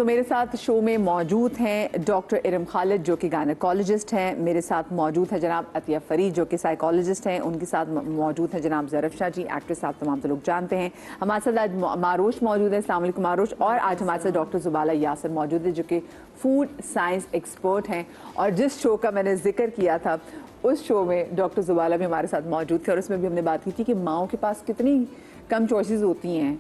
तो मेरे साथ शो में मौजूद हैं डॉक्टर इरम खालिद जो कि गायनेकोलॉजिस्ट हैं, मेरे साथ मौजूद है जनाब अतिया फरीद जो कि साइकोलॉजिस्ट हैं, उनके साथ मौजूद है जनाब ज़रफ़ शाह जी, एक्ट्रेस आप तमाम तो लोग जानते हैं। हमारे साथ आज मारोश मौजूद है, अस्सलाम वालेकुम मारोश। और आज हमारे साथ डॉक्टर ज़ुबाला यासर मौजूद है जो कि फूड साइंस एक्सपर्ट हैं। और जिस शो का मैंने जिक्र किया था उस शो में डॉक्टर ज़ुबाला भी हमारे साथ मौजूद थे और उसमें भी हमने बात की थी कि माओं के पास कितनी कम चॉइसेस होती हैं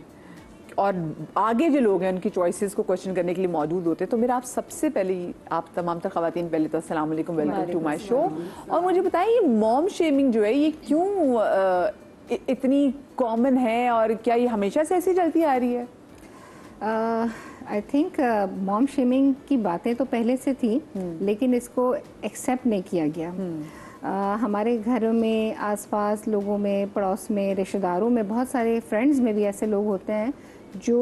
और आगे जो लोग हैं उनकी चॉइसेस को क्वेश्चन करने के लिए मौजूद होते हैं। तो मेरा आप सबसे पहले आप तमाम तर ख़वातीन पहले तो अस्सलाम वालेकुम, वेलकम टू माय शो। और मुझे बताइए ये मॉम शेमिंग जो है ये क्यों इतनी कॉमन है और क्या ये हमेशा से ऐसी चलती आ रही है? आई थिंक मॉम शेमिंग की बातें तो पहले से थी लेकिन इसको एक्सेप्ट नहीं किया गया। हमारे घरों में, आसपास लोगों में, पड़ोस में, रिश्तेदारों में, बहुत सारे फ्रेंड्स में भी ऐसे लोग होते हैं जो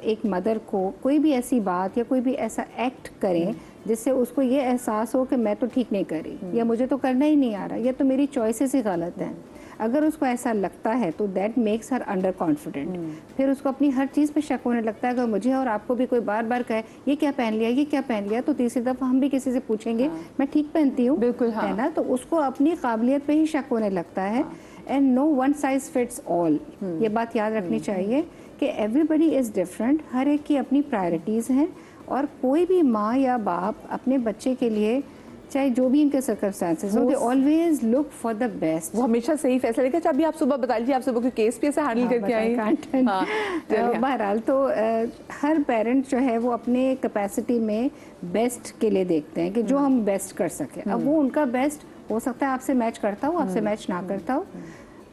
एक मदर को कोई भी ऐसी बात या कोई भी ऐसा एक्ट करें जिससे उसको ये एहसास हो कि मैं तो ठीक नहीं कर रही या मुझे तो करना ही नहीं आ रहा या तो मेरी चॉइसेस ही गलत हैं। अगर उसको ऐसा लगता है तो that makes her under confident. फिर उसको अपनी हर चीज़ पे शक होने लगता है। अगर मुझे और आपको भी कोई बार बार कहे ये क्या पहन लिया, ये क्या पहन लिया, तो तीसरी दफ़ा हम भी किसी से पूछेंगे मैं ठीक पहनती हूँ, बिल्कुल, हाँ। है ना। तो उसको अपनी काबिलियत पे ही शक होने लगता है। And no one size fits all, ये बात याद रखनी चाहिए कि एवरीबडी इज़ डिफरेंट। हर एक की अपनी प्रायोरिटीज़ हैं और कोई भी माँ या बाप अपने बच्चे के लिए चाहे जो भी इनके सर्कमस्टेंसेस हो, they always look for the best. वो हमेशा सही फैसला लेकर। अच्छा अभी आप सुबह बता लीजिए, आप सुबह के केस भी ऐसे हैंडल करके आई? बहरहाल तो हर पेरेंट जो है वो अपने कैपेसिटी में बेस्ट के लिए देखते हैं कि जो हम बेस्ट कर सकें। अब वो उनका बेस्ट हो सकता है आपसे मैच करता हो, आपसे मैच ना करता हो।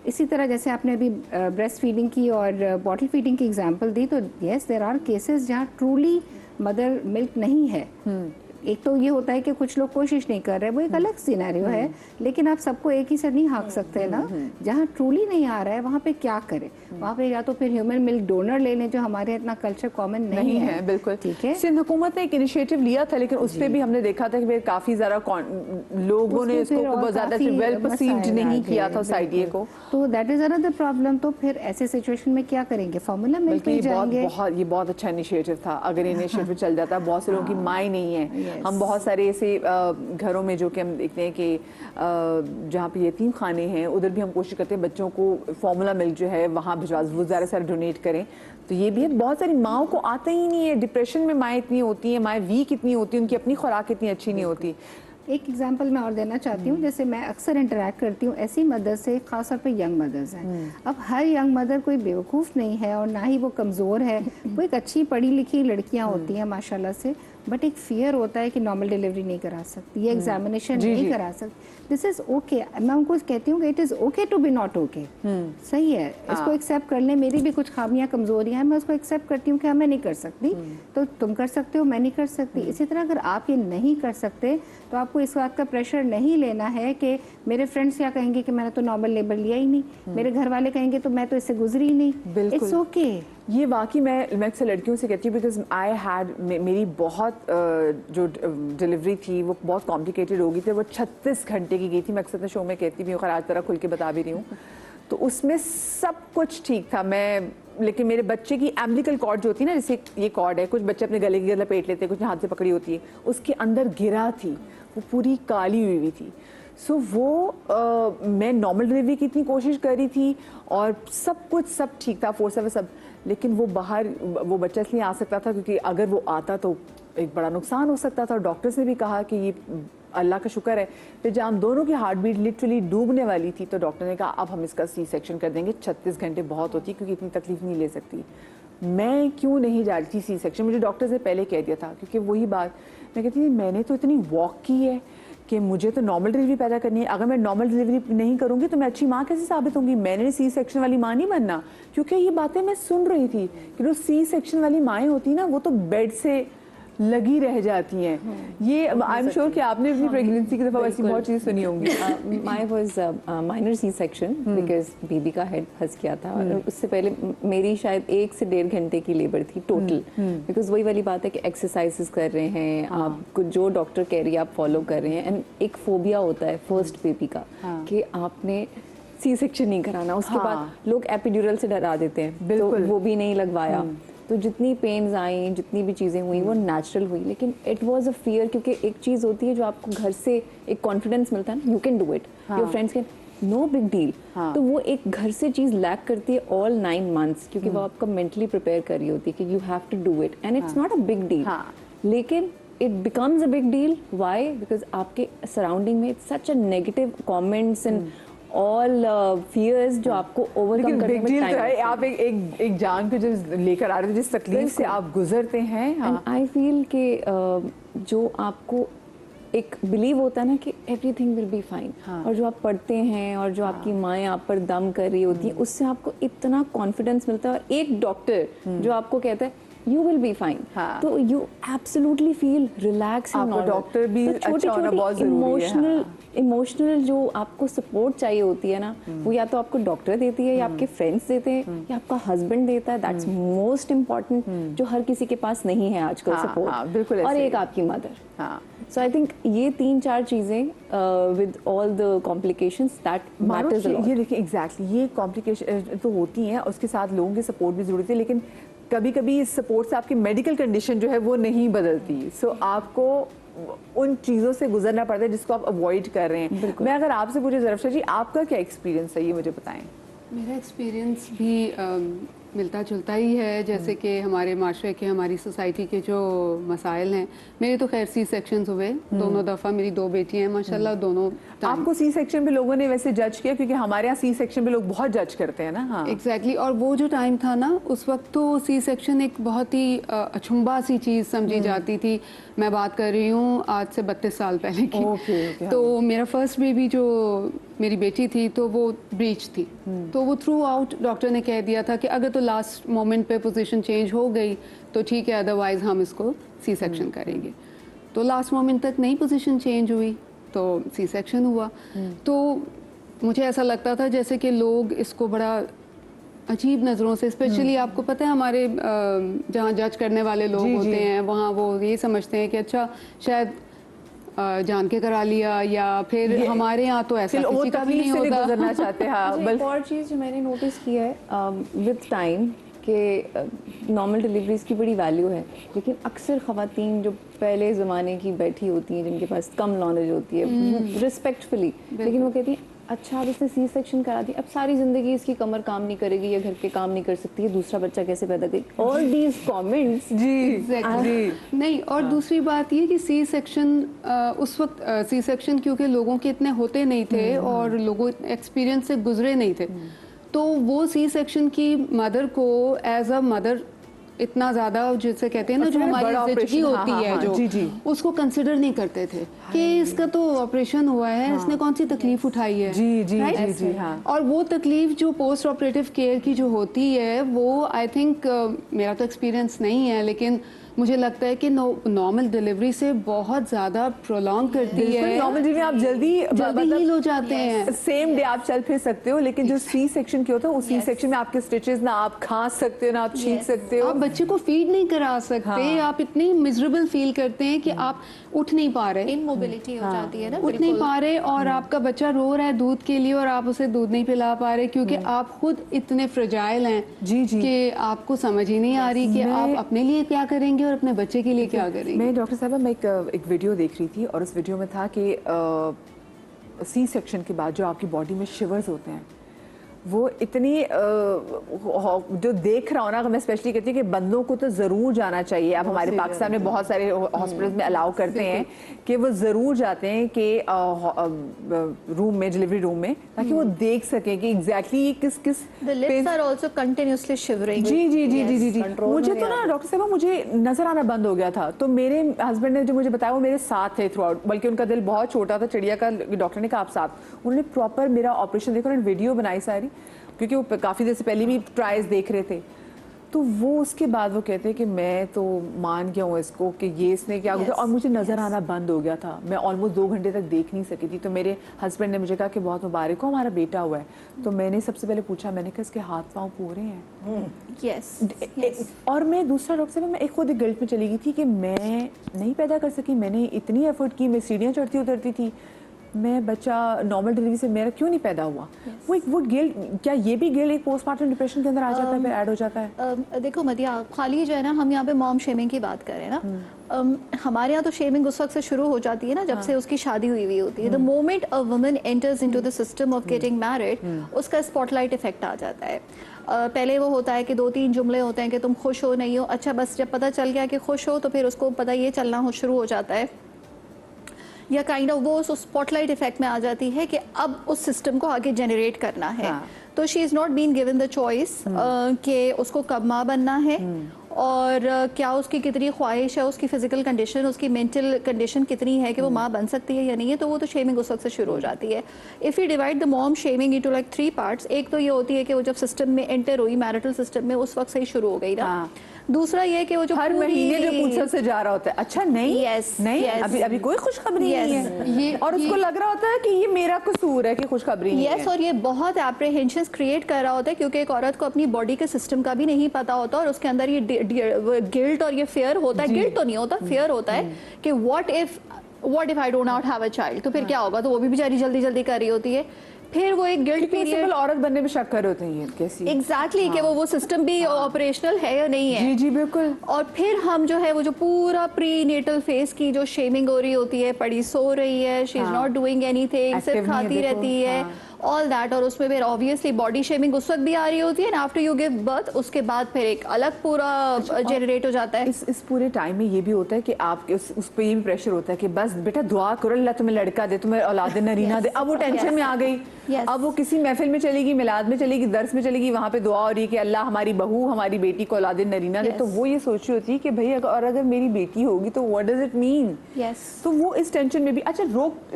इसी तरह जैसे आपने अभी ब्रेस्ट फीडिंग की और बॉटल फीडिंग की एग्जांपल दी, तो यस देयर आर केसेस जहाँ ट्रूली मदर मिल्क नहीं है। एक तो ये होता है कि कुछ लोग कोशिश नहीं कर रहे, वो एक अलग सिनेरियो है, लेकिन आप सबको एक ही से नहीं हाँक सकते ना। जहाँ ट्रूली नहीं आ रहा है वहाँ पे क्या करें? वहाँ पे या तो फिर ह्यूमन मिल्क डोनर ले लें जो हमारे इतना कल्चर कॉमन नहीं है। बिल्कुल ठीक है। सिंध हुकूमत ने एक इनिशिएटिव लिया था लेकिन उस पर भी हमने देखा था कि काफी ज्यादा लोगों ने इसको बहुत ज्यादा वेल परसीव्ड नहीं किया था उस आइडिया को। तो दैट इज अनदर प्रॉब्लम। तो फिर ऐसे सिचुएशन में क्या करेंगे? फार्मूला मिल्क पे जाएंगे। ये बहुत अच्छा इनिशिएटिव था। अगर इनिशिएटिव चल जाता, बहुत से लोगों की माँ नहीं है। हम बहुत सारे ऐसे घरों में जो कि हम देखते हैं कि जहाँ पे यतीम खाने हैं उधर भी हम कोशिश करते हैं बच्चों को फार्मूला मिल्क जो है वहाँ भिजवा, वो ज़्यादा सारे डोनेट करें। तो ये भी है, बहुत सारी माओं को आता ही नहीं है। डिप्रेशन में माएँ इतनी होती हैं, माएँ वीक इतनी होती हैं, उनकी अपनी खुराक इतनी अच्छी नहीं होती। एक एग्जांपल मैं और देना चाहती हूँ। जैसे मैं अक्सर इंटरेक्ट करती हूँ ऐसी मदर से, खासतौर पे यंग मदर्स हैं। अब हर यंग मदर कोई बेवकूफ़ नहीं है और ना ही वो कमज़ोर है। वो एक अच्छी पढ़ी लिखी लड़कियाँ होती हैं माशाल्लाह से, बट एक फियर होता है कि नॉर्मल डिलीवरी नहीं करा सकती, ये एग्जामिनेशन नहीं करा सकती। This is okay. मैं उनको कहती हूँ कि it is okay to be not okay. सही है, इसको एक्सेप्ट कर लें। मेरी भी कुछ खामियां कमजोरियां हैं, मैं उसको एक्सेप्ट करती हूँ कि हाँ मैं नहीं कर सकती, तो तुम कर सकते हो, मैं नहीं कर सकती। इसी तरह अगर आप ये नहीं कर सकते तो आपको इस बात का प्रेशर नहीं लेना है कि मेरे फ्रेंड्स क्या कहेंगे कि मैंने तो नॉर्मल लेबर लिया ही नहीं, मेरे घर वाले कहेंगे तो मैं तो इससे गुजरी ही नहीं। It's okay. ये वाकई मैं अक्सर लड़कियों से कहती हूँ बिकॉज आई हैड मेरी बहुत जो डिलीवरी थी वो बहुत कॉम्प्लिकेटेड हो गई थी। वो 36 घंटे की गई थी। मैं अक्सर शो में कहती भी हूँ, खैर आज तरह खुल के बता भी रही हूँ। तो उसमें सब कुछ ठीक था, लेकिन मेरे बच्चे की एम्बिलिकल कॉर्ड जो होती है ना, जैसे ये कॉर्ड है, कुछ बच्चे अपने गले की लपेट लेते हैं, कुछ हाथ से पकड़ी होती है, उसके अंदर गिरा थी, वो पूरी काली हुई थी। सो वो मैं नॉर्मल डिलीवरी की इतनी कोशिश कर रही थी और सब ठीक था, फोर्स सब, लेकिन वो बाहर वो बच्चा इसलिए आ सकता था क्योंकि अगर वो आता तो एक बड़ा नुकसान हो सकता था। डॉक्टर्स ने भी कहा कि ये अल्लाह का शुक्र है। फिर जब हम दोनों की हार्ट बीट लिटरली डूबने वाली थी तो डॉक्टर ने कहा अब हम इसका सी सेक्शन कर देंगे। 36 घंटे बहुत होती क्योंकि इतनी तकलीफ नहीं ले सकती। मैं क्यों नहीं जा रही थी सी सेक्शन? मुझे डॉक्टर ने पहले कह दिया था, क्योंकि वही बात मैं कहती थी मैंने तो इतनी वॉक की है कि मुझे तो नॉर्मल डिलीवरी पैदा करनी है। अगर मैं नॉर्मल डिलीवरी नहीं करूंगी तो मैं अच्छी माँ कैसे साबित होंगी? मैंने सी सेक्शन वाली माँ नहीं बनना। क्योंकि ये बातें मैं सुन रही थी कि जो सी सेक्शन वाली माएँ होती ना वो तो बेड से लगी रह जाती हैं। ये आई एम श्योर कि आपने अपनी प्रेगनेंसी की दफा ऐसी बहुत चीज़ सुनी होंगी। My was minor C section because baby का हेड फंस गया था। और उससे पहले मेरी शायद 1 से 1.5 घंटे की लेबर थी टोटल। बिकॉज वही वाली बात है कि एक्सरसाइजेस कर रहे हैं आपको, जो डॉक्टर कह रही है आप फॉलो कर रहे हैं। एंड एक फोबिया होता है फर्स्ट बेबी का कि आपने सी सेक्शन नहीं कराना। उसके बाद लोग एपिड्यूरल से डरा देते हैं, तो वो भी नहीं लगवाया। तो जितनी पेन्स आई, जितनी भी चीज़ें हुई वो नेचुरल हुई, लेकिन इट वाज अ फियर, क्योंकि एक चीज़ होती है जो आपको घर से एक कॉन्फिडेंस मिलता है ना, you can do it, your friends can, no big deal. तो वो एक घर से चीज़ लैक करती है ऑल 9 months, क्योंकि वो आपका मेंटली प्रिपेयर कर रही होती है कि you have to do it and it's not a big deal. लेकिन it becomes a big deal, why? Because आपके सराउंडिंग में such a negative comments and all fears जो आपको ओवरकम लेकिन करने बिग में डील टाइम तो है, आप एक जान को जो लेकर आ रहे थे, जिस तकलीफ से आप गुजरते हैं। एंड आई फील कि जो आपको एक बिलीव होता है ना कि एवरीथिंग विल बी फाइन, और जो आप पढ़ते हैं और जो आपकी माएँ आप पर दम कर रही होती है, उससे आपको इतना कॉन्फिडेंस मिलता है। और एक डॉक्टर जो आपको कहता है यू विल बी फाइन, तो you absolutely feel relax and normal. Doctor भी अच्छा होना बहुत जरूरी है। इमोशनल जो आपको सपोर्ट चाहिए होती है ना, वो या तो आपको डॉक्टर देती है, या आपके फ्रेंड्स देते हैं, या आपका हस्बैंड देता है, दैट्स मोस्ट इम्पॉर्टेंट, जो हर किसी के पास नहीं है आजकल सपोर्ट। बिल्कुल। और एक आपकी मदर। सो आई थिंक ये 3-4 चीजें with all the complications that matters a lot. ये देखिए एग्जैक्टली, ये कॉम्प्लिकेशन तो होती हैं, उसके साथ लोगों की सपोर्ट भी जरूरी है, लेकिन कभी कभी इस सपोर्ट से आपकी मेडिकल कंडीशन जो है वो नहीं बदलती। सो आपको उन चीज़ों से गुजरना पड़ता है जिसको आप अवॉइड कर रहे हैं। मैं अगर आपसे पूछे ज़रफ़शा जी, आपका क्या एक्सपीरियंस है, ये मुझे बताएं। मेरा एक्सपीरियंस भी मिलता जुलता ही है, जैसे कि हमारे माशरे के, हमारी सोसाइटी के जो मसाइल हैं। मेरे तो खैर सी सेक्शंस हुए दोनों दफ़ा, मेरी 2 बेटियां हैं माशाल्लाह, दोनों। आपको सी सेक्शन पे लोगों ने वैसे जज किया, क्योंकि हमारे यहाँ सी सेक्शन पे लोग बहुत जज करते हैं ना। हाँ एग्जैक्टली। और वो जो टाइम था ना, उस वक्त तो सी सेक्शन एक बहुत ही अछुम्बा सी चीज़ समझी जाती थी। मैं बात कर रही हूँ आज से 32 साल पहले की। तो मेरा फर्स्ट बेबी जो मेरी बेटी थी, तो वो ब्रीच थी, तो वो थ्रू आउट डॉक्टर ने कह दिया था कि अगर तो लास्ट मोमेंट पे पोजीशन चेंज हो गई तो ठीक है, अदरवाइज हम इसको सी सेक्शन करेंगे। तो लास्ट मोमेंट तक नहीं पोजीशन चेंज हुई, तो सी सेक्शन हुआ। तो मुझे ऐसा लगता था जैसे कि लोग इसको बड़ा अजीब नज़रों से, स्पेशली आपको पता है हमारे जहाँ जज करने वाले लोग होते हैं, वहाँ वो ये समझते हैं कि अच्छा शायद जान के करा लिया, या फिर हमारे यहाँ तो ऐसा किसी का भी नहीं होता। गुजरना चाहते हैं। एक और चीज़ जो मैंने नोटिस किया है विद टाइम कि नॉर्मल डिलीवरीज की बड़ी वैल्यू है, लेकिन अक्सर ख़वातीन जो पहले ज़माने की बैठी होती हैं, जिनके पास कम नॉलेज होती है, रिस्पेक्टफुली, लेकिन वो कहती हैं अच्छा अब इसने सी सेक्शन करा दी, अब सारी ज़िंदगी इसकी कमर काम नहीं करेगी, या घर के काम नहीं कर सकती है, दूसरा बच्चा कैसे पैदा करेगी, ऑल दीज कमेंट्स। जी नहीं। और दूसरी बात ये कि सी सेक्शन उस वक्त सी सेक्शन क्योंकि लोगों के इतने होते नहीं थे और लोगों एक्सपीरियंस से गुजरे नहीं थे, तो वो सी सेक्शन की मदर को एज अ मदर इतना ज़्यादा, जिसे कहते हैं ना, जो हमारी जिंदगी होती है, जो उसको कंसिडर नहीं करते थे कि इसका तो ऑपरेशन हुआ है, इसने कौन सी तकलीफ उठाई है। जी। और वो तकलीफ जो पोस्ट ऑपरेटिव केयर की जो होती है, वो आई थिंक, मेरा तो एक्सपीरियंस नहीं है, लेकिन मुझे लगता है कि नॉर्मल डिलीवरी से बहुत ज़्यादा प्रोलॉन्ग करती है। नॉर्मल डिलीवरी में आप जल्दी हील हो जाते हैं, सेम डे आप चल फिर सकते हो, लेकिन जो सी सेक्शन की होता है, उस सी सेक्शन में आपके स्टिचेस ना आप खा सकते हो, ना आप छींक सकते हो, आप बच्चे को फीड नहीं करा सकते, आप इतनी मिजरेबल फील करते हैं कि आप उठ नहीं पा रहे, इनमोबिलिटी हो जाती है ना, उठ नहीं पा रहे, और आपका बच्चा रो रहा है दूध के लिए और आप उसे दूध नहीं पिला पा रहे, क्योंकि आप खुद इतने फ्रजाइल हैं कि आपको समझ ही नहीं आ रही कि आप अपने लिए क्या करेंगे और अपने बच्चे के लिए क्या करेंगे। मैं डॉक्टर साहब, मैं एक वीडियो देख रही थी, और उस वीडियो में था कि सी सेक्शन के बाद जो आपकी बॉडी में शिवर्स होते हैं, वो इतनी जो देख रहा हूँ ना, मैं स्पेशली कहती हूँ कि बंदों को तो ज़रूर जाना चाहिए। अब हमारे पाकिस्तान में बहुत सारे हॉस्पिटल्स में अलाउ करते हैं कि वो ज़रूर जाते हैं कि रूम में, डिलीवरी रूम में, ताकि वो देख सकें कि एग्जैक्टली ये किस किस The lips are also continuously shivering. जी। मुझे तो ना डॉक्टर साहब, मुझे नजर आना बंद हो गया था, तो मेरे हस्बैंड ने जो मुझे बताया वो मेरे साथ थे थ्रू आउट, बल्कि उनका दिल बहुत छोटा था, चिड़िया का, डॉक्टर ने कहा आप साथ, उन्होंने प्रॉपर मेरा ऑपरेशन देखा, उन्होंने वीडियो बनाई सारी, क्योंकि वो काफ़ी देर से पहले भी ट्रायल्स देख रहे थे। तो वो उसके बाद वो कहते हैं कि मैं तो मान गया हूँ इसको कि ये इसने क्या गुजरा, और मुझे नज़र आना बंद हो गया था, मैं ऑलमोस्ट 2 घंटे तक देख नहीं सकी थी। तो मेरे हस्बैंड ने मुझे कहा कि बहुत मुबारक हो, हमारा बेटा हुआ है। तो मैंने सबसे पहले पूछा, मैंने कहा इसके हाथ पाँव पूरे हैं? Yes. और मैं दूसरा डॉक्टर साहब, मैं एक खुद गिल्ट में चली गई थी कि मैं नहीं पैदा कर सकी, मैंने इतनी एफर्ट की, मैं सीढ़ियाँ चढ़ती उतरती थी, मैं बच्चा नॉर्मल डिलीवरी से मेरा क्यों नहीं पैदा हुआ, वो गिल्ट, क्या ये भी गिल्ट एक पोस्टमार्टम डिप्रेशन के अंदर आ जाता है, फिर ऐड हो जाता है? देखो मदिया, खाली जो है ना, हम यहाँ पे मॉम शेमिंग की बात करें ना, हमारे यहाँ तो शेमिंग उस वक्त से शुरू हो जाती है ना जब से उसकी शादी हुई होती है। The moment a woman enters into the system of getting married, उसका स्पॉटलाइट इफेक्ट आ जाता है। पहले वो होता है कि 2-3 जुमले होते हैं कि तुम खुश हो, नहीं हो, अच्छा बस जब पता चल गया कि खुश हो तो फिर उसको पता ये चलना हो शुरू हो जाता है, या काइंड ऑफ वो उस स्पॉटलाइट इफेक्ट में आ जाती है कि अब उस सिस्टम को आगे जनरेट करना है। तो she is not been given the choice कि उसको कब माँ बनना है और क्या उसकी कितनी ख्वाहिश है, उसकी फिजिकल कंडीशन, उसकी मेंटल कंडीशन कितनी है कि वो माँ बन सकती है या नहीं है। तो वो तो शेमिंग उस वक्त से शुरू हो जाती है। If you divide the mom shaming into like 3 parts, एक तो ये होती है कि वो जब सिस्टम में एंटर हुई, मैरिटल सिस्टम में, उस वक्त से ही शुरू हो गई ना। दूसरा ये कि वो जो हर महीने जो पूछल से जा रहा होता है, अच्छा नहीं नहीं अभी कोई खुशखबरी नहीं है, और उसको लग रहा होता है कि ये मेरा कसूर है कि खुशखबरी नहीं है। और ये बहुत एप्रीहेंशंस क्रिएट कर रहा होता है क्योंकि एक औरत को अपनी बॉडी के सिस्टम का भी नहीं पता होता और उसके अंदर ये गिल्ट और ये फियर होता है, गिल्ट तो नहीं होता, फियर होता है कि what if I don't not have a child, तो फिर क्या होगा। तो वो भी बेचारी जल्दी जल्दी कर रही होती है, फिर वो एक गिल्ट पीरियड, औरत बनने में शक कर होते हैं कैसी एग्जैक्टली कि वो सिस्टम भी ऑपरेशनल है या नहीं है। जी जी बिल्कुल। और फिर हम जो है वो जो पूरा प्री नेटल फेज की जो शेमिंग हो रही होती है, पड़ी सो रही है, she is not doing anything, सिर्फ खाती रहती है, ऑल दैट। और उसमें फिर ऑब्वियसली बॉडी शेमिंग उस वक्त भी आ रही होती है ना, आफ्टर यू गिव बर्थ, उसके बाद फिर एक अलग पूरा जनरेट हो जाता है। इस पूरे टाइम में ये भी होता है कि आपके उस पर ये भी प्रेशर होता है कि बस बेटा दुआ करो अल्लाह तुम्हें लड़का दे, तुम्हें औलाद नरीना दे। अब वो टेंशन में आ गई, अब वो किसी महफिल में चलेगी, मिलाद में चलेगी, दर्स में चलेगी, वहाँ पे दुआ हो रही है कि अल्लाह हमारी बहू, हमारी बेटी को औलाद नरीना दे। तो वो ये सोच रही होती है कि भाई अगर मेरी बेटी होगी तो व्हाट डज इट मीन। तो वो इस टेंशन में भी, अच्छा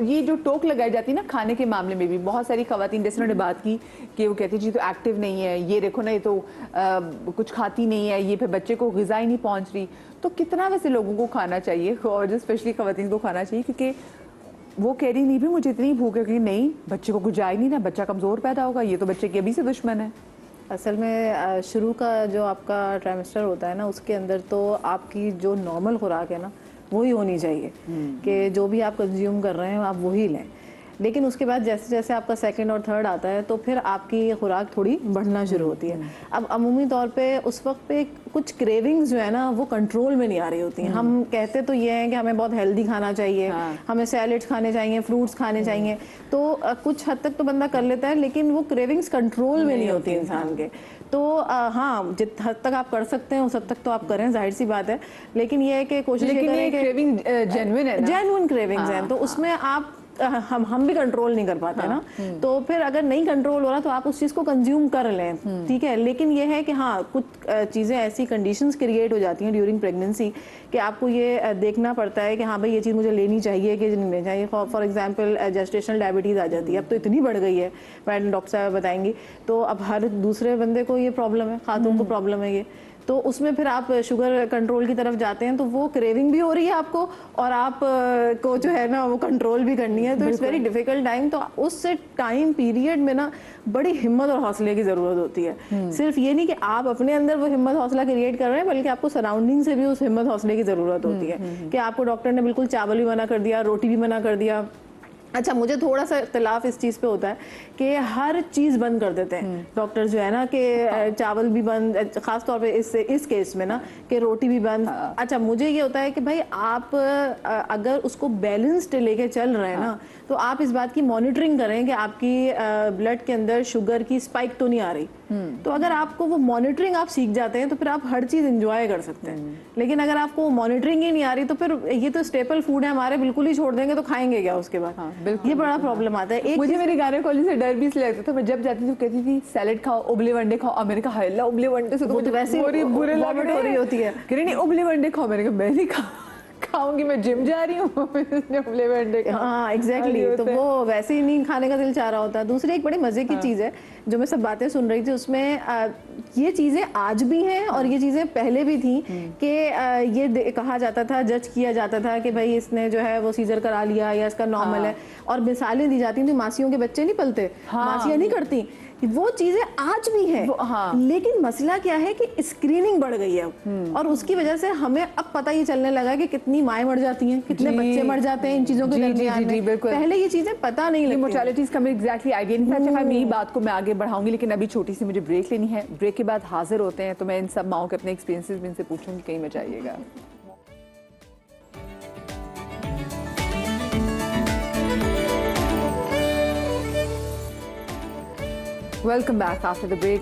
ये जो टोक लगाई जाती है ना खाने के मामले में भी, बहुत सारी खवातीन जैसे उन्होंने बात की कि वो कहती जी तो एक्टिव नहीं है, ये देखो ना ये तो कुछ खाती नहीं है, ये फिर बच्चे को ग़िज़ा ही नहीं पहुंच रही। तो कितना वैसे लोगों को खाना चाहिए, और जो स्पेशली खवातीन को खाना चाहिए, क्योंकि वो कह रही नहीं भी मुझे इतनी भूख है कि नहीं बच्चे को कुछ जाए नहीं ना, बच्चा कमज़ोर पैदा होगा, ये तो बच्चे के अभी से दुश्मन है। असल में शुरू का जो आपका ट्राइमेस्टर होता है ना, उसके अंदर तो आपकी जो नॉर्मल खुराक है ना वही होनी चाहिए कि जो भी आप कंज्यूम कर रहे हैं आप वही लें। लेकिन उसके बाद जैसे जैसे आपका सेकंड और थर्ड आता है तो फिर आपकी खुराक थोड़ी बढ़ना शुरू होती है। अब अमूमी तौर पे उस वक्त पे कुछ क्रेविंग्स जो है ना वो कंट्रोल में नहीं आ रही होती हैं। हम कहते तो ये हैं कि हमें बहुत हेल्दी खाना चाहिए, हमें सैलेड्स खाने चाहिए, फ्रूट्स खाने चाहिए, तो कुछ हद तक तो बंदा कर लेता है, लेकिन वो क्रेविंग्स कंट्रोल में नहीं होती इंसान के। तो हाँ, जित हद तक आप कर सकते हैं उस हद तक तो आप करें, जाहिर सी बात है। लेकिन ये है कि कोशिश करें कि क्रेविंग जेन्युइन क्रेविंग्स हैं, तो उसमें आप हम भी कंट्रोल नहीं कर पाते ना, तो फिर अगर नहीं कंट्रोल हो रहा तो आप उस चीज़ को कंज्यूम कर लें, ठीक है। लेकिन ये है कि हाँ, कुछ चीज़ें ऐसी कंडीशंस क्रिएट हो जाती हैं ड्यूरिंग प्रेगनेंसी कि आपको ये देखना पड़ता है कि हाँ भाई ये चीज़ मुझे लेनी चाहिए कि नहीं लेनी चाहिए। फॉर एग्जांपल जेस्टेशनल डायबिटीज़ आ जाती है, अब तो इतनी बढ़ गई है, मैडम डॉक्टर साहब बताएंगी। तो अब हर दूसरे बंदे को ये प्रॉब्लम है, खातून को प्रॉब्लम है ये, तो उसमें फिर आप शुगर कंट्रोल की तरफ जाते हैं तो वो क्रेविंग भी हो रही है आपको, और आप को जो है ना वो कंट्रोल भी करनी है, तो इट्स वेरी डिफिकल्ट टाइम। तो उस टाइम पीरियड में ना बड़ी हिम्मत और हौसले की ज़रूरत होती है। सिर्फ ये नहीं कि आप अपने अंदर वो हिम्मत हौसला क्रिएट कर रहे हैं, बल्कि आपको सराउंडिंग से भी उस हिम्मत हौसले की ज़रूरत होती है कि आपको डॉक्टर ने बिल्कुल चावल भी मना कर दिया, रोटी भी मना कर दिया। अच्छा, मुझे थोड़ा सा इख्तिलाफ इस चीज़ पे होता है कि हर चीज़ बंद कर देते हैं डॉक्टर जो है ना, कि चावल भी बंद, ख़ास तौर पे इस केस में ना कि रोटी भी बंद। अच्छा, मुझे ये होता है कि भाई आप अगर उसको बैलेंस्ड लेके चल रहे हैं ना, तो आप इस बात की मॉनिटरिंग करें कि आपकी ब्लड के अंदर शुगर की स्पाइक तो नहीं आ रही। तो अगर आपको वो मॉनिटरिंग आप सीख जाते हैं तो फिर आप हर चीज़ एंजॉय कर सकते हैं। लेकिन अगर आपको मॉनिटरिंग ही नहीं आ रही तो फिर ये तो स्टेपल फूड है हमारे, बिल्कुल ही छोड़ देंगे तो खाएंगे क्या उसके बाद। ये बड़ा प्रॉब्लम आता है। मुझे मेरी गायनेकोलॉजी से डर भी इसलिए लगता था, मैं जब जाती थी कहती थी सैलेड खाओ, उबले वंडे खाओ, और मैंने कहा हाय अल्लाह उबले वंडे से तो वैसे बुरे लग रही होती है। कह रही नहीं उबले वंडे खाओ, मैंने कहा मैं नहीं खाऊंगी, मैं जिम जा रही हूँ। उबले वंडे, हाँ एग्जैक्टली, तो वो वैसे ही नहीं खाने का दिल चाह रहा होता। दूसरी एक बड़ी मजे की चीज़ है जो मैं सब बातें सुन रही थी उसमें, ये चीज़ें आज भी हैं और ये चीज़ें पहले भी थी कि ये कहा जाता था, जज किया जाता था कि भाई इसने जो है वो सीजर करा लिया या इसका नॉर्मल है, और मिसालें दी जाती थी, मासियों के बच्चे नहीं पलते, मासियाँ नहीं करती वो चीजें आज भी है। हाँ। लेकिन मसला क्या है कि स्क्रीनिंग बढ़ गई है अब, और उसकी वजह से हमें अब पता ही चलने लगा कि कितनी माएँ मर जाती हैं, कितने जी। बच्चे मर जाते हैं इन चीजों के जी, जी, दरमियान जी, जी, में। बिल्कुल। पहले ये चीजें पता नहीं लगती। मोर्टेलिटीज का मेरे एग्जैक्टली आइडिया नहीं था। अच्छा मेरी बात को मैं आगे बढ़ाऊंगी, लेकिन अभी छोटी सी मुझे ब्रेक लेनी है। ब्रेक के बाद हाजिर होते हैं, तो मैं इन सब माओं के अपने एक्सपीरियंसेस भी इनसे पूछूंगी, कहीं में जाइएगा। Welcome back after the break.